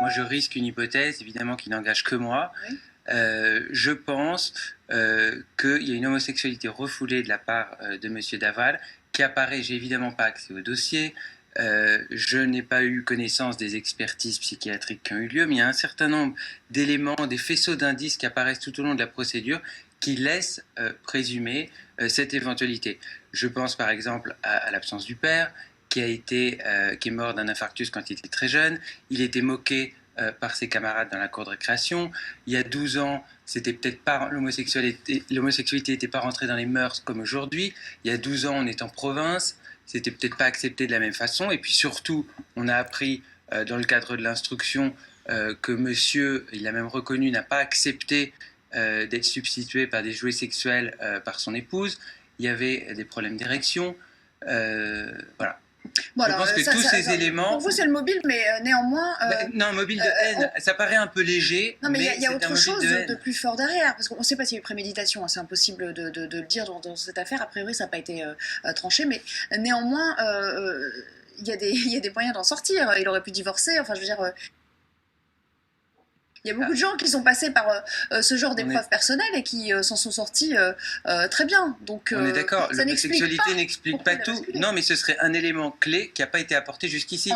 moi je risque une hypothèse, évidemment qui n'engage que moi. Oui. Je pense qu'il y a une homosexualité refoulée de la part de Monsieur Daval qui apparaît. J'ai évidemment pas accès au dossier. Je n'ai pas eu connaissance des expertises psychiatriques qui ont eu lieu, mais il y a un certain nombre d'éléments, des faisceaux d'indices qui apparaissent tout au long de la procédure qui laissent présumer cette éventualité. Je pense par exemple à l'absence du père, qui est mort d'un infarctus quand il était très jeune. Il était moqué par ses camarades dans la cour de récréation. Il y a 12 ans, c'était peut-être pas l'homosexualité n'était pas rentrée dans les mœurs comme aujourd'hui. Il y a 12 ans, on est en province, c'était peut-être pas accepté de la même façon. Et puis surtout, on a appris dans le cadre de l'instruction que monsieur, il a même reconnu, n'a pas accepté d'être substitué par des jouets sexuels par son épouse. Il y avait des problèmes d'érection. Voilà. Bon, Je alors, pense que tous ces éléments... Pour vous, c'est le mobile, mais néanmoins... non, mobile de haine, ça paraît un peu léger. Non, mais il y a c'est autre un chose mobile de plus fort derrière, parce qu'on ne sait pas s'il y a eu préméditation, hein, c'est impossible de le dire dans cette affaire, a priori ça n'a pas été tranché, mais néanmoins, il y a des moyens d'en sortir, il aurait pu divorcer, enfin je veux dire... Il y a beaucoup de gens qui sont passés par ce genre d'épreuves personnelles et qui s'en sont sortis très bien. Donc, on est d'accord, l'homosexualité n'explique pas tout. Non, mais ce serait un élément clé qui n'a pas été apporté jusqu'ici.